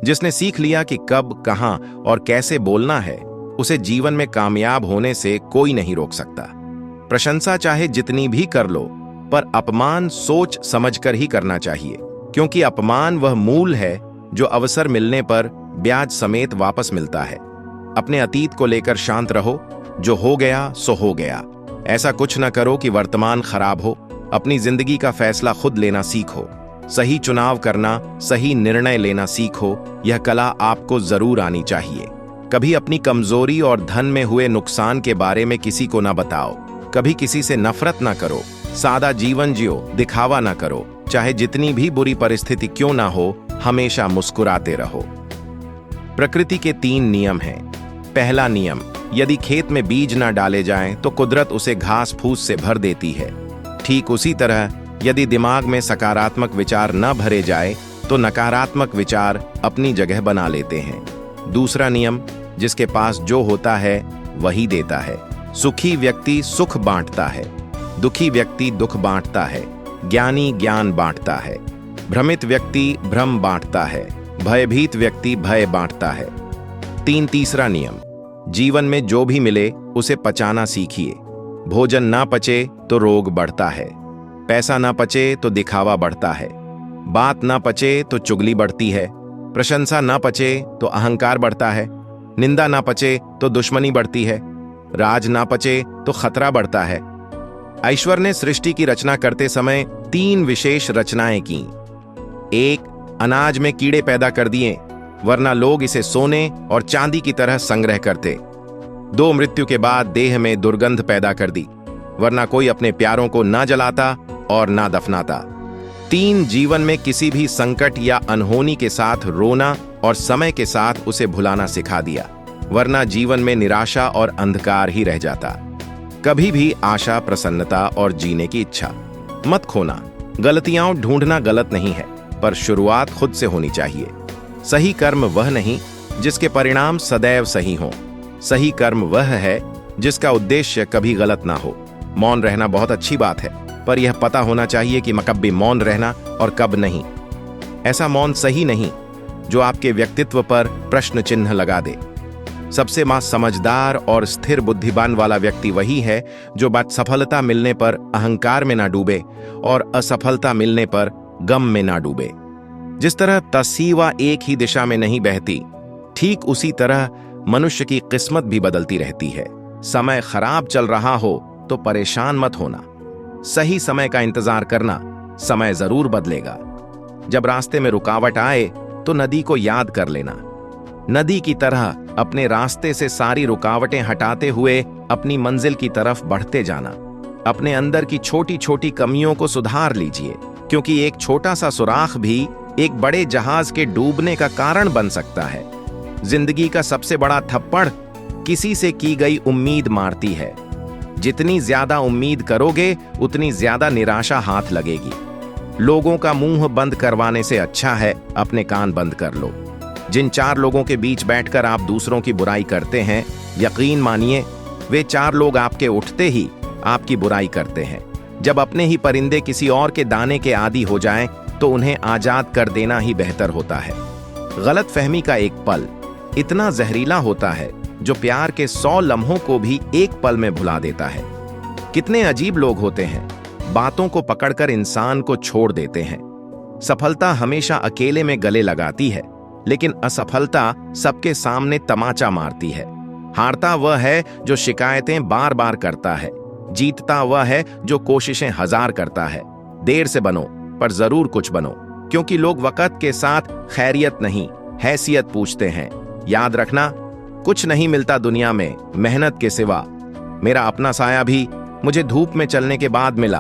जिसने सीख लिया कि कब, कहां और कैसे बोलना है, उसे जीवन में कामयाब होने से कोई नहीं रोक सकता। प्रशंसा चाहे जितनी भी कर लो, पर अपमान सोच समझकर ही करना चाहिए, क्योंकि अपमान वह मूल है जो अवसर मिलने पर ब्याज समेत वापस मिलता है। अपने अतीत को लेकर शांत रहो, जो हो गया सो हो गया। ऐसा कुछ न करो कि वर्तमान खराब हो। अपनी जिंदगी का फैसला खुद लेना सीखो। सही चुनाव करना, सही निर्णय लेना सीखो। यह कला आपको जरूर आनी चाहिए। कभी अपनी कमजोरी और धन में हुए नुकसान के बारे में किसी को न बताओ। कभी किसी से नफरत न करो। सादा जीवन जियो, दिखावा न करो। चाहे जितनी भी बुरी परिस्थिति क्यों ना हो, हमेशा मुस्कुराते रहो। प्रकृति के 3 नियम हैं। पहला नियम, यदि खेत में बीज न डाले जाएं तो कुदरत उसे घास फूस से भर देती है। ठीक उसी तरह यदि दिमाग में सकारात्मक विचार न भरे जाए तो नकारात्मक विचार अपनी जगह बना लेते हैं। दूसरा नियम, जिसके पास जो होता है वही देता है। सुखी व्यक्ति सुख बांटता है, दुखी व्यक्ति दुख बांटता है, ज्ञानी ज्ञान बांटता है, भ्रमित व्यक्ति भ्रम बांटता है, भयभीत व्यक्ति भय बांटता है। तीसरा नियम, जीवन में जो भी मिले उसे पचाना सीखिए। भोजन ना पचे तो रोग बढ़ता है, पैसा ना पचे तो दिखावा बढ़ता है, बात ना पचे तो चुगली बढ़ती है, प्रशंसा ना पचे तो अहंकार बढ़ता है, निंदा ना पचे तो दुश्मनी बढ़ती है, राज ना पचे तो खतरा बढ़ता है। ईश्वर ने सृष्टि की रचना करते समय 3 विशेष रचनाएं की। 1, अनाज में कीड़े पैदा कर दिए, वरना लोग इसे सोने और चांदी की तरह संग्रह करते। 2, मृत्यु के बाद देह में दुर्गंध पैदा कर दी, वरना कोई अपने प्यारों को ना जलाता और ना दफनाता। 3, जीवन में किसी भी संकट या अनहोनी के साथ रोना और समय के साथ उसे भुलाना सिखा दिया, वरना जीवन में निराशा और अंधकार ही रह जाता। कभी भी आशा, प्रसन्नता और जीने की इच्छा मत खोना। गलतियां ढूंढना गलत नहीं है, पर शुरुआत खुद से होनी चाहिए। सही कर्म वह नहीं जिसके परिणाम सदैव सही हों। सही कर्म वह है जिसका उद्देश्य कभी गलत ना हो। मौन रहना बहुत अच्छी बात है, पर यह पता होना चाहिए कि कब भी मौन रहना और कब नहीं। ऐसा मौन सही नहीं जो आपके व्यक्तित्व पर प्रश्न चिन्ह लगा दे। सबसे समझदार और स्थिर बुद्धिमान वाला व्यक्ति वही है जो सफलता मिलने पर अहंकार में ना डूबे और असफलता मिलने पर गम में ना डूबे। जिस तरह तस्वीर एक ही दिशा में नहीं बहती, ठीक उसी तरह मनुष्य की किस्मत भी बदलती रहती है। समय खराब चल रहा हो तो परेशान मत होना। सही समय का इंतजार करना, समय जरूर बदलेगा। जब रास्ते में रुकावट आए तो नदी को याद कर लेना। नदी की तरह अपने रास्ते से सारी रुकावटें हटाते हुए अपनी मंजिल की तरफ बढ़ते जाना। अपने अंदर की छोटी छोटी कमियों को सुधार लीजिए, क्योंकि एक छोटा सा सुराख भी एक बड़े जहाज के डूबने का कारण बन सकता है। जिंदगी का सबसे बड़ा थप्पड़ किसी से की गई उम्मीद मारती है। जितनी ज्यादा उम्मीद करोगे उतनी ज्यादा निराशा हाथ लगेगी। लोगों का मुंह बंद करवाने से अच्छा है अपने कान बंद कर लो। जिन 4 लोगों के बीच बैठकर आप दूसरों की बुराई करते हैं, यकीन मानिए वे 4 लोग आपके उठते ही आपकी बुराई करते हैं। जब अपने ही परिंदे किसी और के दाने के आदी हो जाएं, तो उन्हें आजाद कर देना ही बेहतर होता है। गलत फहमी का एक पल इतना जहरीला होता है जो प्यार के 100 लम्हों को भी एक पल में भुला देता है। कितने अजीब लोग होते हैं, बातों को पकड़कर इंसान को छोड़ देते हैं। सफलता हमेशा अकेले में गले लगाती है, लेकिन असफलता सबके सामने तमाचा मारती है। हारता वह है जो शिकायतें बार बार करता है, जीतता वह है जो कोशिशें 1000 करता है। देर से बनो पर जरूर कुछ बनो, क्योंकि लोग वक्त के साथ खैरियत नहीं हैसियत पूछते हैं। याद रखना, कुछ नहीं मिलता दुनिया में मेहनत के सिवा। मेरा अपना साया भी मुझे धूप में चलने के बाद मिला।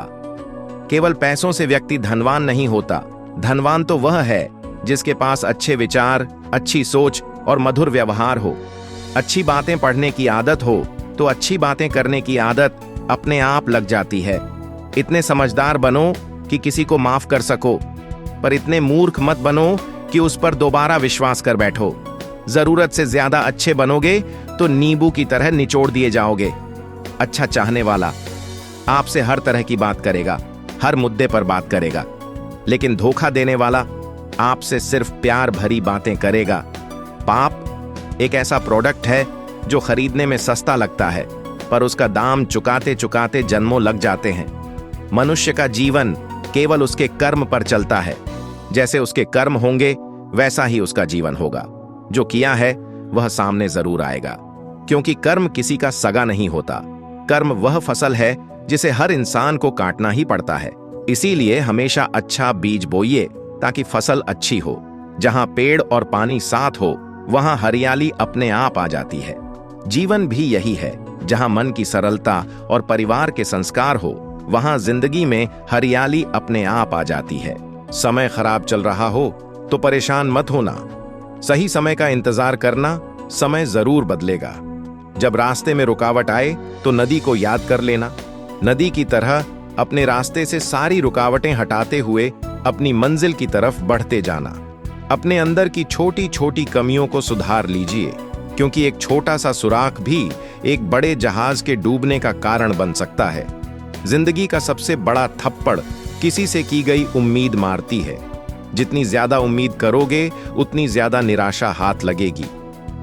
केवल पैसों से व्यक्ति धनवान नहीं होता। धनवान तो वह है जिसके पास अच्छे विचार, अच्छी सोच और मधुर व्यवहार हो। अच्छी बातें पढ़ने की आदत हो तो अच्छी बातें करने की आदत अपने आप लग जाती है। इतने समझदार बनो कि किसी को माफ कर सको, पर इतने मूर्ख मत बनो कि उस पर दोबारा विश्वास कर बैठो। जरूरत से ज्यादा अच्छे बनोगे तो नींबू की तरह निचोड़ दिए जाओगे। अच्छा चाहने वाला आपसे हर तरह की बात करेगा, हर मुद्दे पर बात करेगा, लेकिन धोखा देने वाला आपसे सिर्फ प्यार भरी बातें करेगा। पाप एक ऐसा प्रोडक्ट है जो खरीदने में सस्ता लगता है, पर उसका दाम चुकाते चुकाते जन्मों लग जाते हैं। मनुष्य का जीवन केवल उसके कर्म पर चलता है। जैसे उसके कर्म होंगे वैसा ही उसका जीवन होगा। जो किया है वह सामने जरूर आएगा, क्योंकि कर्म किसी का सगा नहीं होता। कर्म वह फसल है जिसे हर इंसान को काटना ही पड़ता है। इसीलिए हमेशा अच्छा बीज बोइए ताकि फसल अच्छी हो। जहां पेड़ और पानी साथ हो वहां हरियाली अपने आप आ जाती है। जीवन भी यही है, जहां मन की सरलता और परिवार के संस्कार हो वहां जिंदगी में हरियाली अपने आप आ जाती है। समय खराब चल रहा हो तो परेशान मत होना। सही समय का इंतजार करना, समय जरूर बदलेगा। जब रास्ते में रुकावट आए तो नदी को याद कर लेना। नदी की तरह अपने रास्ते से सारी रुकावटें हटाते हुए अपनी मंजिल की तरफ बढ़ते जाना। अपने अंदर की छोटी छोटी कमियों को सुधार लीजिए, क्योंकि एक छोटा सा सुराख भी एक बड़े जहाज के डूबने का कारण बन सकता है। जिंदगी का सबसे बड़ा थप्पड़ किसी से की गई उम्मीद मारती है। जितनी ज्यादा उम्मीद करोगे उतनी ज्यादा निराशा हाथ लगेगी।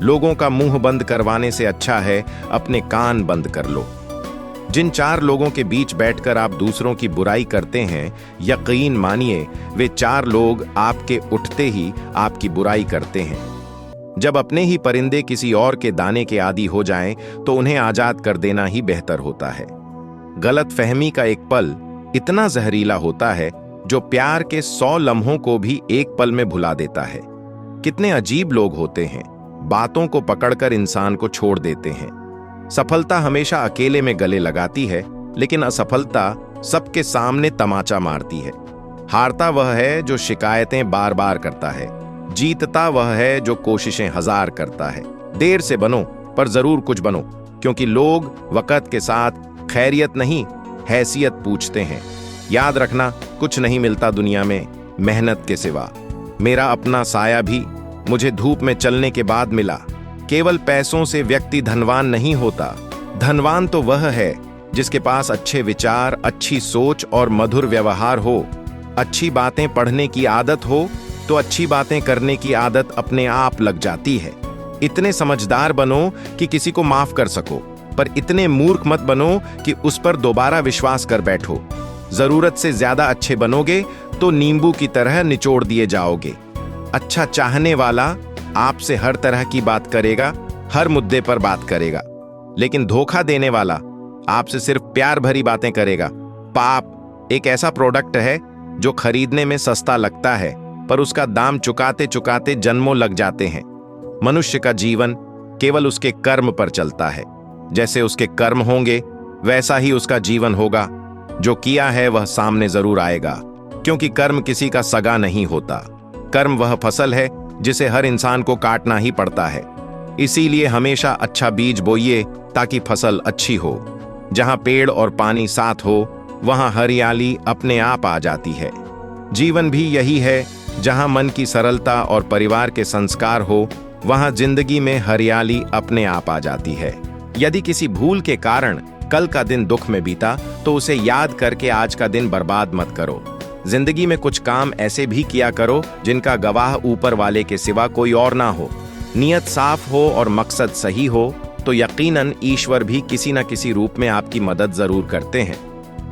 लोगों का मुंह बंद करवाने से अच्छा है अपने कान बंद कर लो। जिन 4 लोगों के बीच बैठकर आप दूसरों की बुराई करते हैं, यकीन मानिए वे 4 लोग आपके उठते ही आपकी बुराई करते हैं। जब अपने ही परिंदे किसी और के दाने के आदी हो जाएं, तो उन्हें आजाद कर देना ही बेहतर होता है। गलत फहमी का एक पल इतना जहरीला होता है जो प्यार के 100 लम्हों को भी एक पल में भुला देता है। कितने अजीब लोग होते हैं, बातों को पकड़कर इंसान को छोड़ देते हैं। सफलता हमेशा अकेले में गले लगाती है, लेकिन असफलता सबके सामने तमाचा मारती है। हारता वह है जो शिकायतें बार बार करता है, जीतता वह है जो कोशिशें 1000 करता है। देर से बनो पर जरूर कुछ बनो, क्योंकि लोग वक्त के साथ खैरियत नहीं हैसियत पूछते हैं। याद रखना, कुछ नहीं मिलता दुनिया में मेहनत के सिवा। मेरा अपना साया भी मुझे धूप में चलने के बाद मिला। केवल पैसों से व्यक्ति धनवान नहीं होता। धनवान तो वह है जिसके पास अच्छे विचार, अच्छी सोच और मधुर व्यवहार हो। अच्छी बातें पढ़ने की आदत हो तो अच्छी बातें करने की आदत अपने आप लग जाती है। इतने समझदार बनो कि किसी को माफ कर सको, पर इतने मूर्ख मत बनो कि उस पर दोबारा विश्वास कर बैठो। जरूरत से ज्यादा अच्छे बनोगे तो नींबू की तरह निचोड़ दिए जाओगे। अच्छा चाहने वाला आपसे हर तरह की बात करेगा, हर मुद्दे पर बात करेगा, लेकिन धोखा देने वाला आपसे सिर्फ प्यार भरी बातें करेगा। पाप एक ऐसा प्रोडक्ट है जो खरीदने में सस्ता लगता है, पर उसका दाम चुकाते चुकाते जन्मों लग जाते हैं। मनुष्य का जीवन केवल उसके कर्म पर चलता है। जैसे उसके कर्म होंगे वैसा ही उसका जीवन होगा। जो किया है वह सामने जरूर आएगा, क्योंकि कर्म किसी का सगा नहीं होता। कर्म वह फसल है जिसे हर इंसान को काटना ही पड़ता है। इसीलिए हमेशा अच्छा बीज बोइए ताकि फसल अच्छी हो। जहां पेड़ और पानी साथ हो वहां हरियाली अपने आप आ जाती है। जीवन भी यही है, जहां मन की सरलता और परिवार के संस्कार हो वहां जिंदगी में हरियाली अपने आप आ जाती है। यदि किसी भूल के कारण कल का दिन दुख में बीता तो उसे याद करके आज का दिन बर्बाद मत करो। जिंदगी में कुछ काम ऐसे भी किया करो जिनका गवाह ऊपर वाले के सिवा कोई और ना हो। नियत साफ हो और मकसद सही हो तो यकीनन ईश्वर भी किसी न किसी रूप में आपकी मदद जरूर करते हैं।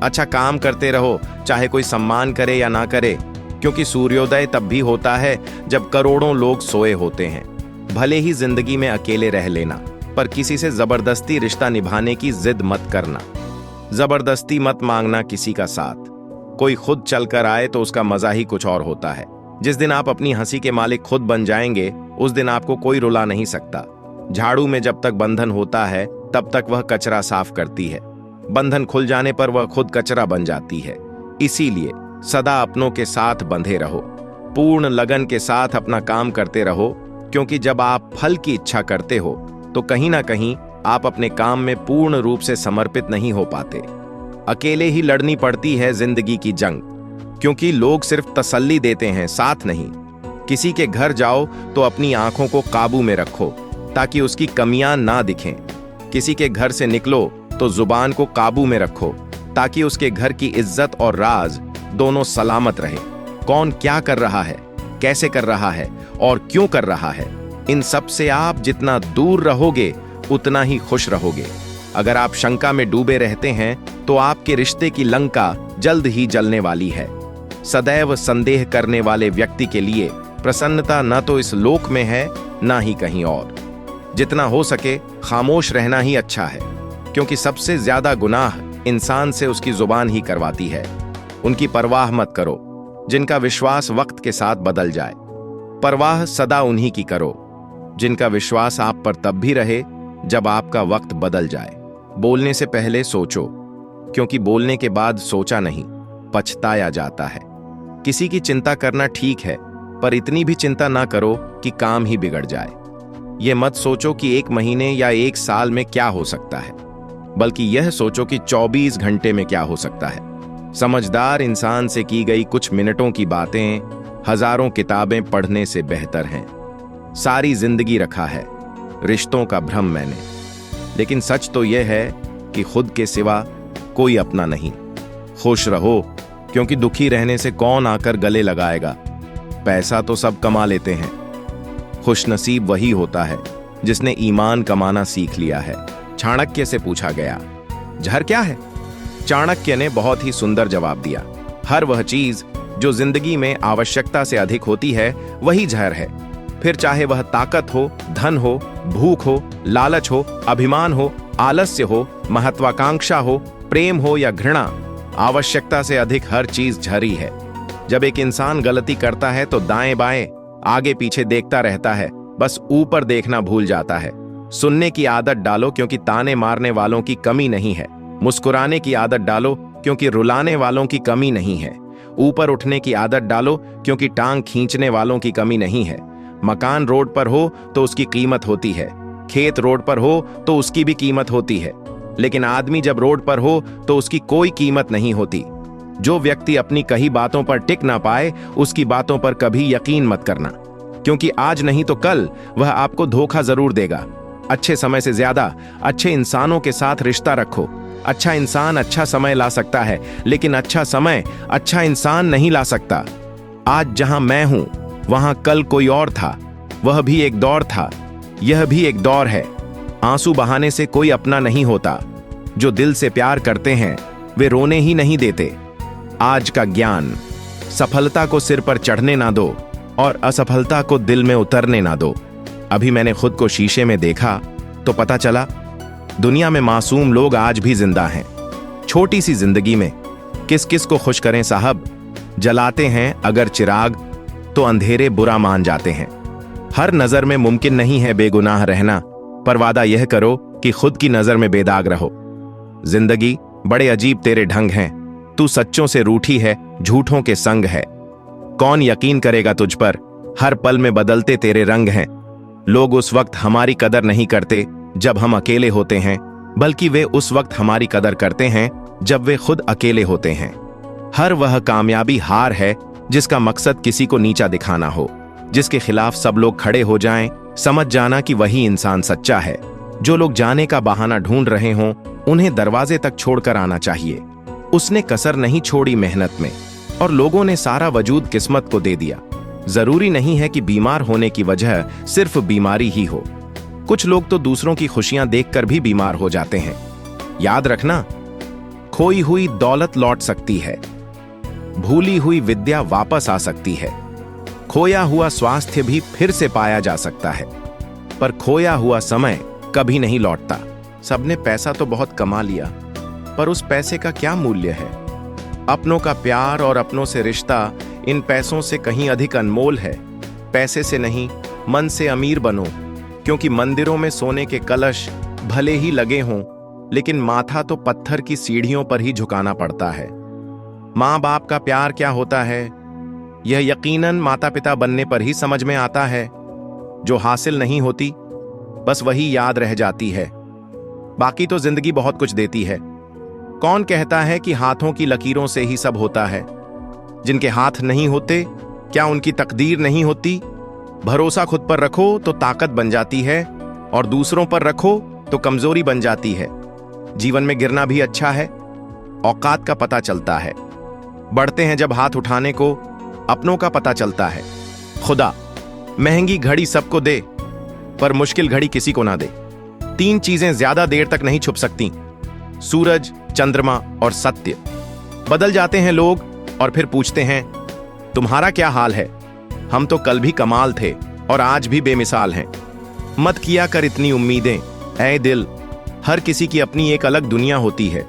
अच्छा काम करते रहो, चाहे कोई सम्मान करे या ना करे, क्योंकि सूर्योदय तब भी होता है जब करोड़ों लोग सोए होते हैं। भले ही जिंदगी में अकेले रह लेना, पर किसी से जबरदस्ती रिश्ता निभाने की जिद मत करना। जबरदस्ती मत मांगना किसी का साथ। कोई खुद चलकर आए तो उसका मजा ही कुछ और होता है। जिस दिन आप अपनी हंसी के मालिक खुद बन जाएंगे उस दिन आपको कोई रुला नहीं सकता। झाड़ू में जब तक बंधन होता है तब तक वह कचरा साफ करती है। बंधन खुल जाने पर वह खुद कचरा बन जाती है। इसीलिए सदा अपनों के साथ बंधे रहो। पूर्ण लगन के साथ अपना काम करते रहो, क्योंकि जब आप फल की इच्छा करते हो तो कहीं ना कहीं आप अपने काम में पूर्ण रूप से समर्पित नहीं हो पाते। अकेले ही लड़नी पड़ती है जिंदगी की जंग, क्योंकि लोग सिर्फ तसल्ली देते हैं, साथ नहीं। किसी के घर जाओ तो अपनी आंखों को काबू में रखो ताकि उसकी कमियां ना दिखें। किसी के घर से निकलो तो जुबान को काबू में रखो ताकि उसके घर की इज्जत और राज दोनों सलामत रहे। कौन क्या कर रहा है, कैसे कर रहा है और क्यों कर रहा है। इन सब से आप जितना दूर रहोगे उतना ही खुश रहोगे। अगर आप शंका में डूबे रहते हैं तो आपके रिश्ते की लंका जल्द ही जलने वाली है। सदैव संदेह करने वाले व्यक्ति के लिए प्रसन्नता न तो इस लोक में है ना ही कहीं और। जितना हो सके खामोश रहना ही अच्छा है, क्योंकि सबसे ज्यादा गुनाह इंसान से उसकी जुबान ही करवाती है। उनकी परवाह मत करो जिनका विश्वास वक्त के साथ बदल जाए। परवाह सदा उन्हीं की करो जिनका विश्वास आप पर तब भी रहे जब आपका वक्त बदल जाए। बोलने से पहले सोचो, क्योंकि बोलने के बाद सोचा नहीं पछताया जाता है। किसी की चिंता करना ठीक है, पर इतनी भी चिंता ना करो कि काम ही बिगड़ जाए। यह मत सोचो कि 1 महीने या 1 साल में क्या हो सकता है, बल्कि यह सोचो कि 24 घंटे में क्या हो सकता है। समझदार इंसान से की गई कुछ मिनटों की बातें हजारों किताबें पढ़ने से बेहतर हैं। सारी जिंदगी रखा है रिश्तों का भ्रम मैंने, लेकिन सच तो यह है कि खुद के सिवा कोई अपना नहीं। खुश रहो, क्योंकि दुखी रहने से कौन आकर गले लगाएगा। पैसा तो सब कमा लेते हैं, खुशनसीब वही होता है जिसने ईमान कमाना सीख लिया है। चाणक्य से पूछा गया, जहर क्या है? चाणक्य ने बहुत ही सुंदर जवाब दिया, हर वह चीज जो जिंदगी में आवश्यकता से अधिक होती है वही जहर है। फिर चाहे वह ताकत हो, धन हो, भूख हो, लालच हो, अभिमान हो, आलस्य हो, महत्वाकांक्षा हो, प्रेम हो या घृणा, आवश्यकता से अधिक हर चीज जहरी है। जब एक इंसान गलती करता है तो दाएं बाएं आगे पीछे देखता रहता है, बस ऊपर देखना भूल जाता है। सुनने की आदत डालो, क्योंकि ताने मारने वालों की कमी नहीं है। मुस्कुराने की आदत डालो, क्योंकि रुलाने वालों की कमी नहीं है। ऊपर उठने की आदत डालो, क्योंकि टांग खींचने वालों की कमी नहीं है। मकान रोड पर हो तो उसकी कीमत होती है, खेत रोड पर हो तो उसकी भी कीमत होती है, लेकिन आदमी जब रोड पर हो तो उसकी कोई कीमत नहीं होती। जो व्यक्ति अपनी कही बातों पर टिक ना पाए उसकी बातों पर कभी यकीन मत करना, क्योंकि आज नहीं तो कल वह आपको धोखा जरूर देगा। अच्छे समय से ज्यादा अच्छे इंसानों के साथ रिश्ता रखो। अच्छा इंसान अच्छा समय ला सकता है, लेकिन अच्छा समय अच्छा इंसान नहीं ला सकता। आज जहां मैं हूं वहां कल कोई और था, वह भी एक दौर था, यह भी एक दौर है। आंसू बहाने से कोई अपना नहीं होता। जो दिल से प्यार करते हैं वे रोने ही नहीं देते। आज का ज्ञान, सफलता को सिर पर चढ़ने ना दो और असफलता को दिल में उतरने ना दो। अभी मैंने खुद को शीशे में देखा तो पता चला दुनिया में मासूम लोग आज भी जिंदा हैं। छोटी सी जिंदगी में किस किस को खुश करें साहब। जलाते हैं अगर चिराग तो अंधेरे बुरा मान जाते हैं। हर नजर में मुमकिन नहीं है बेगुनाह रहना, पर वादा यह करो कि खुद की नजर में बेदाग रहो। जिंदगी बड़े अजीब तेरे ढंग हैं, तू सच्चों से रूठी है, झूठों के संग है। कौन यकीन करेगा तुझ पर, हर पल में बदलते तेरे रंग हैं। लोग उस वक्त हमारी कदर नहीं करते जब हम अकेले होते हैं, बल्कि वे उस वक्त हमारी कदर करते हैं जब वे खुद अकेले होते हैं। हर वह कामयाबी हार है जिसका मकसद किसी को नीचा दिखाना हो, जिसके खिलाफ सब लोग खड़े हो जाएं। समझ जाना कि वही इंसान सच्चा है। जो लोग जाने का बहाना ढूंढ रहे हों उन्हें दरवाजे तक छोड़कर आना चाहिए। उसने कसर नहीं छोड़ी मेहनत में, और लोगों ने सारा वजूद किस्मत को दे दिया। जरूरी नहीं है कि बीमार होने की वजह सिर्फ बीमारी ही हो। कुछ लोग तो दूसरों की खुशियां देखकर भी बीमार हो जाते हैं। याद रखना, खोई हुई दौलत लौट सकती है, भूली हुई विद्या वापस आ सकती है, खोया हुआ स्वास्थ्य भी फिर से पाया जा सकता है, पर खोया हुआ समय कभी नहीं लौटता। सबने पैसा तो बहुत कमा लिया, पर उस पैसे का क्या मूल्य है? अपनों का प्यार और अपनों से रिश्ता इन पैसों से कहीं अधिक अनमोल है। पैसे से नहीं, मन से अमीर बनो, क्योंकि मंदिरों में सोने के कलश भले ही लगे हों, लेकिन माथा तो पत्थर की सीढ़ियों पर ही झुकाना पड़ता है। माँ बाप का प्यार क्या होता है, यह यकीनन माता पिता बनने पर ही समझ में आता है। जो हासिल नहीं होती बस वही याद रह जाती है। बाकी तो जिंदगी बहुत कुछ देती है। कौन कहता है कि हाथों की लकीरों से ही सब होता है? जिनके हाथ नहीं होते क्या उनकी तकदीर नहीं होती? भरोसा खुद पर रखो तो ताकत बन जाती है, और दूसरों पर रखो तो कमजोरी बन जाती है। जीवन में गिरना भी अच्छा है, औकात का पता चलता है। बढ़ते हैं जब हाथ उठाने को अपनों का पता चलता है। खुदा महंगी घड़ी सबको दे, पर मुश्किल घड़ी किसी को ना दे। 3 चीजें ज्यादा देर तक नहीं छुप सकती, सूरज, चंद्रमा और सत्य। बदल जाते हैं लोग और फिर पूछते हैं, तुम्हारा क्या हाल है? हम तो कल भी कमाल थे और आज भी बेमिसाल हैं। मत किया कर इतनी उम्मीदें ऐ दिल, हर किसी की अपनी एक अलग दुनिया होती है।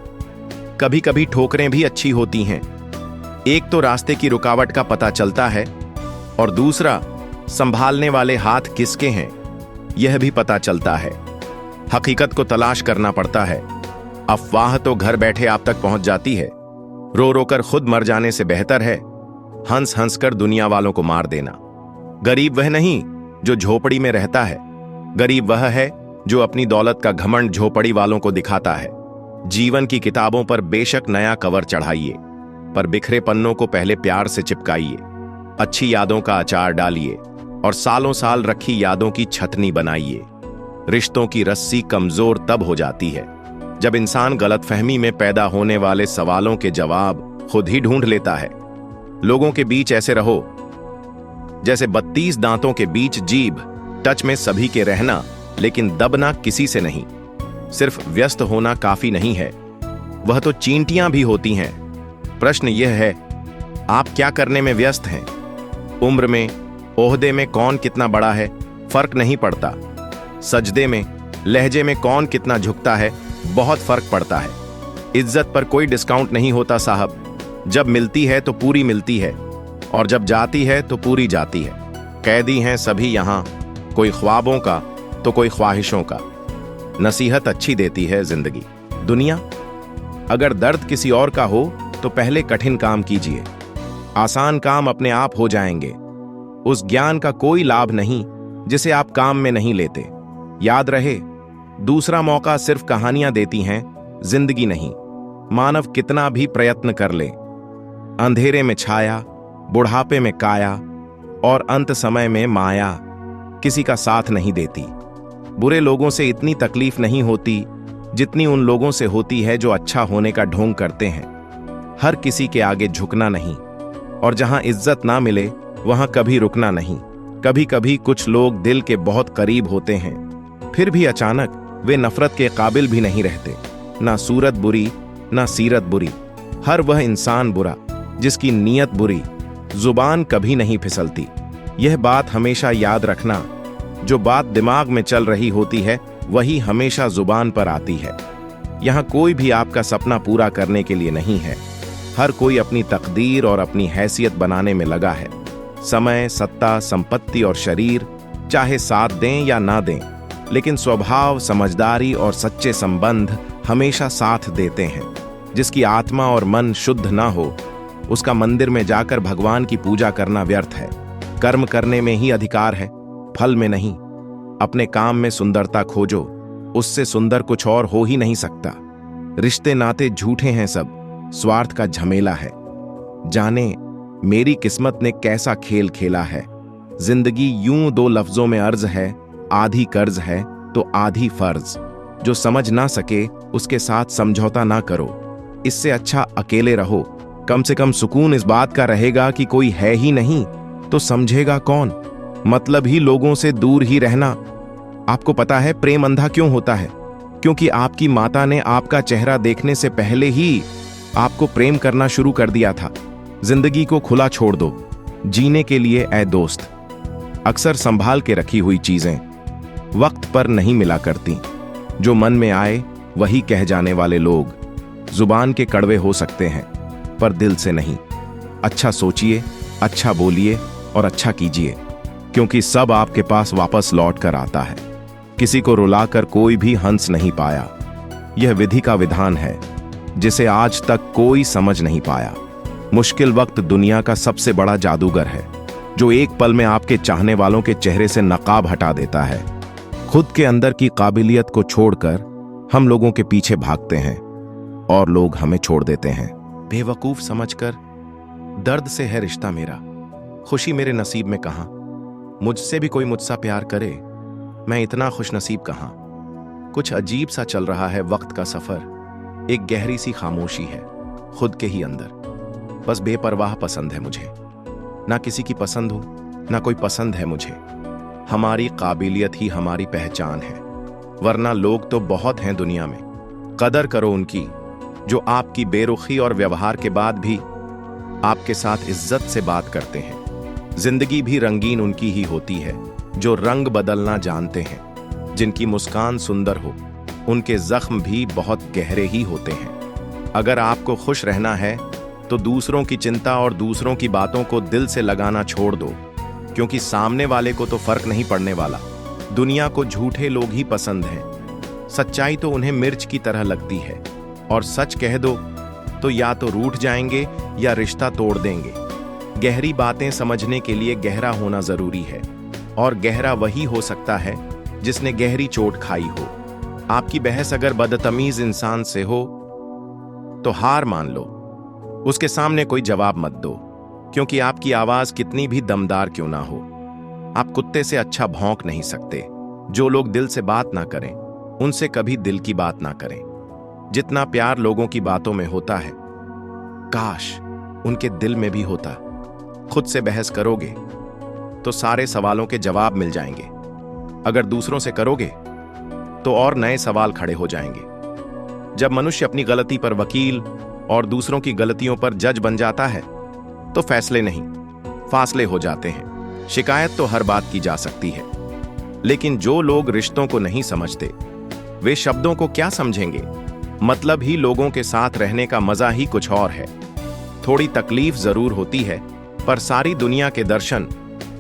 कभी कभी ठोकरें भी अच्छी होती हैं। एक तो रास्ते की रुकावट का पता चलता है और दूसरा संभालने वाले हाथ किसके हैं यह भी पता चलता है। हकीकत को तलाश करना पड़ता है। अफवाह तो घर बैठे आप तक पहुंच जाती है। रो रो कर खुद मर जाने से बेहतर है हंस हंस कर दुनिया वालों को मार देना। गरीब वह नहीं जो झोपड़ी में रहता है, गरीब वह है जो अपनी दौलत का घमंड झोपड़ी वालों को दिखाता है। जीवन की किताबों पर बेशक नया कवर चढ़ाइए, पर बिखरे पन्नों को पहले प्यार से चिपकाइए। अच्छी यादों का अचार डालिए और सालों साल रखी यादों की छतनी बनाइए। रिश्तों की रस्सी कमजोर तब हो जाती है जब इंसान गलतफहमी में पैदा होने वाले सवालों के जवाब खुद ही ढूंढ लेता है। लोगों के बीच ऐसे रहो जैसे 32 दांतों के बीच जीभ, टच में सभी के रहना लेकिन दबना किसी से नहीं। सिर्फ व्यस्त होना काफी नहीं है, वह तो चींटियां भी होती हैं। प्रश्न यह है, आप क्या करने में व्यस्त हैं? उम्र में, ओहदे में कौन कितना बड़ा है फर्क नहीं पड़ता। सजदे में, लहजे में कौन कितना झुकता है बहुत फर्क पड़ता है। इज्जत पर कोई डिस्काउंट नहीं होता साहब। जब मिलती है तो पूरी मिलती है और जब जाती है तो पूरी जाती है। कैदी हैं सभी यहां, कोई ख्वाबों का तो कोई ख्वाहिशों का। नसीहत अच्छी देती है जिंदगी। दुनिया, अगर दर्द किसी और का हो तो पहले कठिन काम कीजिए, आसान काम अपने आप हो जाएंगे। उस ज्ञान का कोई लाभ नहीं जिसे आप काम में नहीं लेते। याद रहे, दूसरा मौका सिर्फ कहानियां देती हैं, जिंदगी नहीं। मानव कितना भी प्रयत्न कर ले, अंधेरे में छाया, बुढ़ापे में काया और अंत समय में माया किसी का साथ नहीं देती। बुरे लोगों से इतनी तकलीफ नहीं होती जितनी उन लोगों से होती है जो अच्छा होने का ढोंग करते हैं। हर किसी के आगे झुकना नहीं और जहां इज्जत ना मिले वहां कभी रुकना नहीं। कभी कभी कुछ लोग दिल के बहुत करीब होते हैं, फिर भी अचानक वे नफरत के काबिल भी नहीं रहते। ना सूरत बुरी, ना सीरत बुरी, हर वह इंसान बुरा जिसकी नीयत बुरी। जुबान कभी नहीं फिसलती, यह बात हमेशा याद रखना। जो बात दिमाग में चल रही होती है वही हमेशा जुबान पर आती है। यहां कोई भी आपका सपना पूरा करने के लिए नहीं है। हर कोई अपनी तकदीर और अपनी हैसियत बनाने में लगा है। समय, सत्ता, संपत्ति और शरीर चाहे साथ दें या ना दें, लेकिन स्वभाव, समझदारी और सच्चे संबंध हमेशा साथ देते हैं। जिसकी आत्मा और मन शुद्ध ना हो उसका मंदिर में जाकर भगवान की पूजा करना व्यर्थ है। कर्म करने में ही अधिकार है, फल में नहीं। अपने काम में सुंदरता खोजो, उससे सुंदर कुछ और हो ही नहीं सकता। रिश्ते नाते झूठे हैं सब, स्वार्थ का झमेला है। जाने मेरी किस्मत ने कैसा खेल खेला है। जिंदगी यूं 2 लफ्जों में अर्ज है, आधी कर्ज है तो आधी फर्ज। जो समझ ना सके उसके साथ समझौता ना करो, इससे अच्छा अकेले रहो। कम से कम सुकून इस बात का रहेगा कि कोई है ही नहीं तो समझेगा कौन। मतलब ही लोगों से दूर ही रहना। आपको पता है प्रेम अंधा क्यों होता है? क्योंकि आपकी माता ने आपका चेहरा देखने से पहले ही आपको प्रेम करना शुरू कर दिया था। जिंदगी को खुला छोड़ दो जीने के लिए ऐ दोस्त। अक्सर संभाल के रखी हुई चीजें वक्त पर नहीं मिला करती। जो मन में आए वही कह जाने वाले लोग जुबान के कड़वे हो सकते हैं पर दिल से नहीं। अच्छा सोचिए, अच्छा बोलिए और अच्छा कीजिए, क्योंकि सब आपके पास वापस लौट कर आता है। किसी को रुलाकर कोई भी हंस नहीं पाया। यह विधि का विधान है जिसे आज तक कोई समझ नहीं पाया। मुश्किल वक्त दुनिया का सबसे बड़ा जादूगर है जो एक पल में आपके चाहने वालों के चेहरे से नकाब हटा देता है। खुद के अंदर की काबिलियत को छोड़कर हम लोगों के पीछे भागते हैं और लोग हमें छोड़ देते हैं। बेवकूफ समझकर दर्द से है रिश्ता मेरा, खुशी मेरे नसीब में कहां। मुझसे भी कोई मुझसा प्यार करे, मैं इतना खुशनसीब कहां। कुछ अजीब सा चल रहा है वक्त का सफर। एक गहरी सी खामोशी है खुद के ही अंदर। बस बेपरवाह पसंद है मुझे, ना किसी की पसंद हूं ना कोई पसंद है मुझे। हमारी काबिलियत ही हमारी पहचान है, वरना लोग तो बहुत हैं दुनिया में। कदर करो उनकी जो आपकी बेरुखी और व्यवहार के बाद भी आपके साथ इज्जत से बात करते हैं। जिंदगी भी रंगीन उनकी ही होती है जो रंग बदलना जानते हैं। जिनकी मुस्कान सुंदर हो, उनके जख्म भी बहुत गहरे ही होते हैं। अगर आपको खुश रहना है तो दूसरों की चिंता और दूसरों की बातों को दिल से लगाना छोड़ दो, क्योंकि सामने वाले को तो फर्क नहीं पड़ने वाला। दुनिया को झूठे लोग ही पसंद हैं। सच्चाई तो उन्हें मिर्च की तरह लगती है, और सच कह दो तो या तो रूठ जाएंगे या रिश्ता तोड़ देंगे। गहरी बातें समझने के लिए गहरा होना जरूरी है, और गहरा वही हो सकता है जिसने गहरी चोट खाई हो। आपकी बहस अगर बदतमीज इंसान से हो तो हार मान लो, उसके सामने कोई जवाब मत दो, क्योंकि आपकी आवाज कितनी भी दमदार क्यों ना हो, आप कुत्ते से अच्छा भौंक नहीं सकते। जो लोग दिल से बात ना करें उनसे कभी दिल की बात ना करें। जितना प्यार लोगों की बातों में होता है, काश उनके दिल में भी होता। खुद से बहस करोगे तो सारे सवालों के जवाब मिल जाएंगे। अगर दूसरों से करोगे तो और नए सवाल खड़े हो जाएंगे। जब मनुष्य अपनी गलती पर वकील और दूसरों की गलतियों पर जज बन जाता है तो फैसले नहीं, फासले हो जाते हैं। शिकायत तो हर बात की जा सकती है, लेकिन जो लोग रिश्तों को नहीं समझते वे शब्दों को क्या समझेंगे। मतलब ही लोगों के साथ रहने का मजा ही कुछ और है। थोड़ी तकलीफ जरूर होती है, पर सारी दुनिया के दर्शन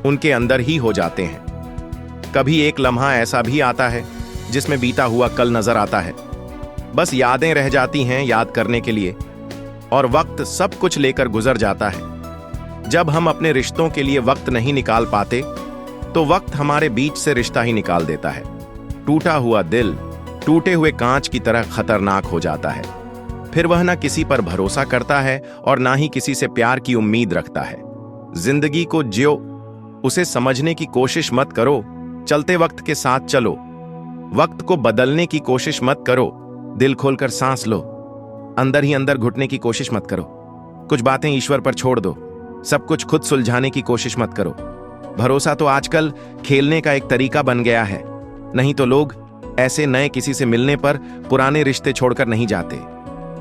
उनके अंदर ही हो जाते हैं। कभी एक लम्हा ऐसा भी आता है जिसमें बीता हुआ कल नजर आता है। बस यादें रह जाती हैं याद करने के लिए, और वक्त सब कुछ लेकर गुजर जाता है। जब हम अपने रिश्तों के लिए वक्त नहीं निकाल पाते तो वक्त हमारे बीच से रिश्ता ही निकाल देता है। टूटा हुआ दिल टूटे हुए कांच की तरह खतरनाक हो जाता है। फिर वह ना किसी पर भरोसा करता है और ना ही किसी से प्यार की उम्मीद रखता है। जिंदगी को जियो, उसे समझने की कोशिश मत करो, चलते वक्त के साथ चलो। वक्त को बदलने की कोशिश मत करो, दिल खोलकर सांस लो। अंदर ही अंदर घुटने की कोशिश मत करो। कुछ बातें ईश्वर पर छोड़ दो, सब कुछ खुद सुलझाने की कोशिश मत करो। भरोसा तो आजकल खेलने का एक तरीका बन गया है, नहीं तो लोग ऐसे नए किसी से मिलने पर पुराने रिश्ते छोड़कर नहीं जाते।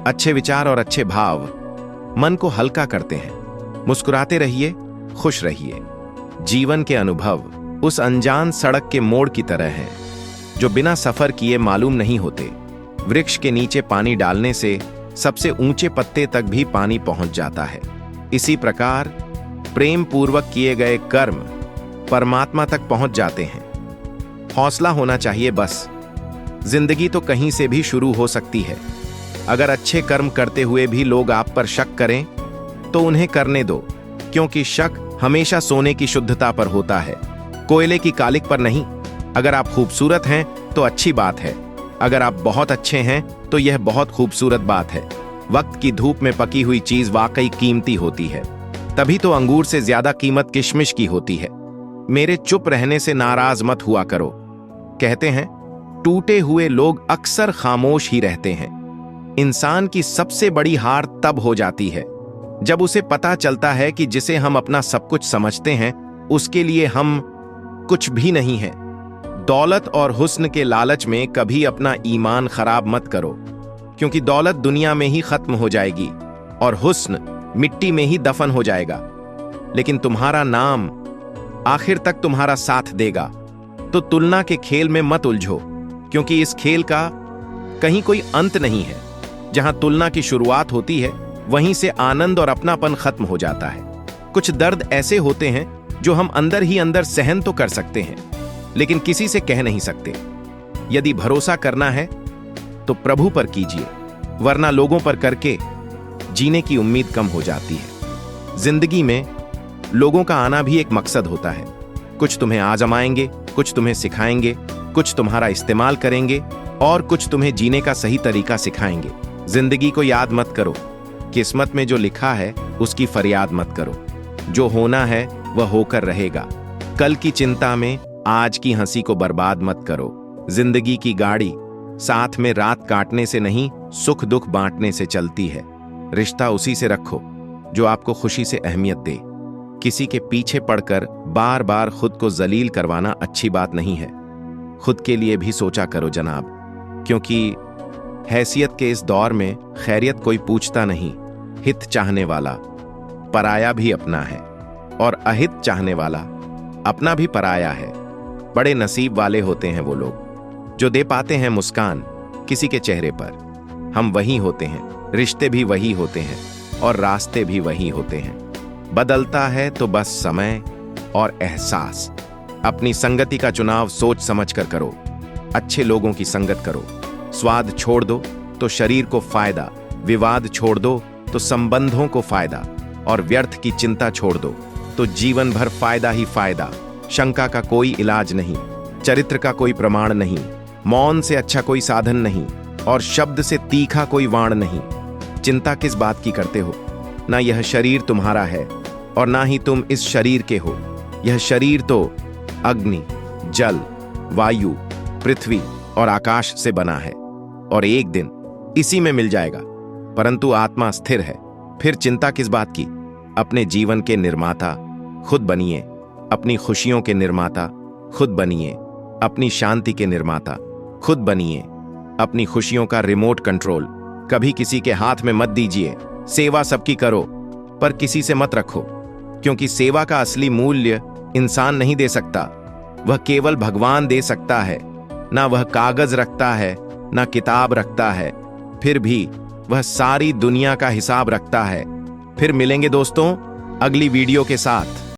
अच्छे विचार और अच्छे भाव मन को हल्का करते हैं। मुस्कुराते रहिए, खुश रहिए। जीवन के अनुभव उस अनजान सड़क के मोड़ की तरह हैं, जो बिना सफर किए मालूम नहीं होते। वृक्ष के नीचे पानी डालने से सबसे ऊंचे पत्ते तक भी पानी पहुंच जाता है। इसी प्रकार प्रेम पूर्वक किए गए कर्म परमात्मा तक पहुंच जाते हैं। हौसला होना चाहिए बस। जिंदगी तो कहीं से भी शुरू हो सकती है। अगर अच्छे कर्म करते हुए भी लोग आप पर शक करें तो उन्हें करने दो, क्योंकि शक हमेशा सोने की शुद्धता पर होता है, कोयले की कालिक पर नहीं। अगर आप खूबसूरत हैं तो अच्छी बात है, अगर आप बहुत अच्छे हैं तो यह बहुत खूबसूरत बात है। वक्त की धूप में पकी हुई चीज वाकई कीमती होती है, तभी तो अंगूर से ज्यादा कीमत किशमिश की होती है। मेरे चुप रहने से नाराज मत हुआ करो। कहते हैं टूटे हुए लोग अक्सर खामोश ही रहते हैं। इंसान की सबसे बड़ी हार तब हो जाती है जब उसे पता चलता है कि जिसे हम अपना सब कुछ समझते हैं उसके लिए हम कुछ भी नहीं है। दौलत और हुस्न के लालच में कभी अपना ईमान खराब मत करो, क्योंकि दौलत दुनिया में ही खत्म हो जाएगी और हुस्न मिट्टी में ही दफन हो जाएगा। लेकिन तुम्हारा नाम आखिर तक तुम्हारा साथ देगा। तो तुलना के खेल में मत उलझो, क्योंकि इस खेल का कहीं कोई अंत नहीं है। जहां तुलना की शुरुआत होती है वहीं से आनंद और अपनापन खत्म हो जाता है। कुछ दर्द ऐसे होते हैं जो हम अंदर ही अंदर सहन तो कर सकते हैं, लेकिन किसी से कह नहीं सकते। यदि भरोसा करना है तो प्रभु पर कीजिए, वरना लोगों पर करके जीने की उम्मीद कम हो जाती है। जिंदगी में लोगों का आना भी एक मकसद होता है। कुछ तुम्हें आजमाएंगे, कुछ तुम्हें सिखाएंगे, कुछ तुम्हारा इस्तेमाल करेंगे और कुछ तुम्हें जीने का सही तरीका सिखाएंगे। जिंदगी को याद मत करो, किस्मत में जो लिखा है उसकी फरियाद मत करो। जो होना है वह होकर रहेगा। कल की चिंता में आज की हंसी को बर्बाद मत करो। जिंदगी की गाड़ी साथ में रात काटने से नहीं, सुख दुख बांटने से चलती है। रिश्ता उसी से रखो जो आपको खुशी से अहमियत दे। किसी के पीछे पड़कर बार बार खुद को जलील करवाना अच्छी बात नहीं है। खुद के लिए भी सोचा करो जनाब, क्योंकि हैसियत के इस दौर में खैरियत कोई पूछता नहीं। हित चाहने वाला पराया भी अपना है, और अहित चाहने वाला अपना भी पराया है। बड़े नसीब वाले होते हैं वो लोग जो दे पाते हैं मुस्कान किसी के चेहरे पर। हम वही होते हैं, रिश्ते भी वही होते हैं और रास्ते भी वही होते हैं। बदलता है तो बस समय और एहसास। अपनी संगति का चुनाव सोच समझ कर करो। अच्छे लोगों की संगत करो। स्वाद छोड़ दो तो शरीर को फायदा, विवाद छोड़ दो तो संबंधों को फायदा, और व्यर्थ की चिंता छोड़ दो तो जीवन भर फायदा ही फायदा। शंका का कोई इलाज नहीं, चरित्र का कोई प्रमाण नहीं, मौन से अच्छा कोई साधन नहीं, और शब्द से तीखा कोई वाण नहीं। चिंता किस बात की करते हो? ना यह शरीर तुम्हारा है और ना ही तुम इस शरीर के हो। यह शरीर तो अग्नि, जल, वायु, पृथ्वी और आकाश से बना है, और एक दिन इसी में मिल जाएगा। परंतु आत्मा स्थिर है। फिर चिंता किस बात की? अपने जीवन के निर्माता खुद बनिए, अपनी खुशियों के निर्माता खुद बनिए, अपनी शांति के निर्माता खुद बनिए। अपनी खुशियों का रिमोट कंट्रोल कभी किसी के हाथ में मत दीजिए। सेवा सबकी करो, पर किसी से मत रखो, क्योंकि सेवा का असली मूल्य इंसान नहीं दे सकता, वह केवल भगवान दे सकता है। ना वह कागज रखता है, ना किताब रखता है, फिर भी वह सारी दुनिया का हिसाब रखता है। फिर मिलेंगे दोस्तों अगली वीडियो के साथ।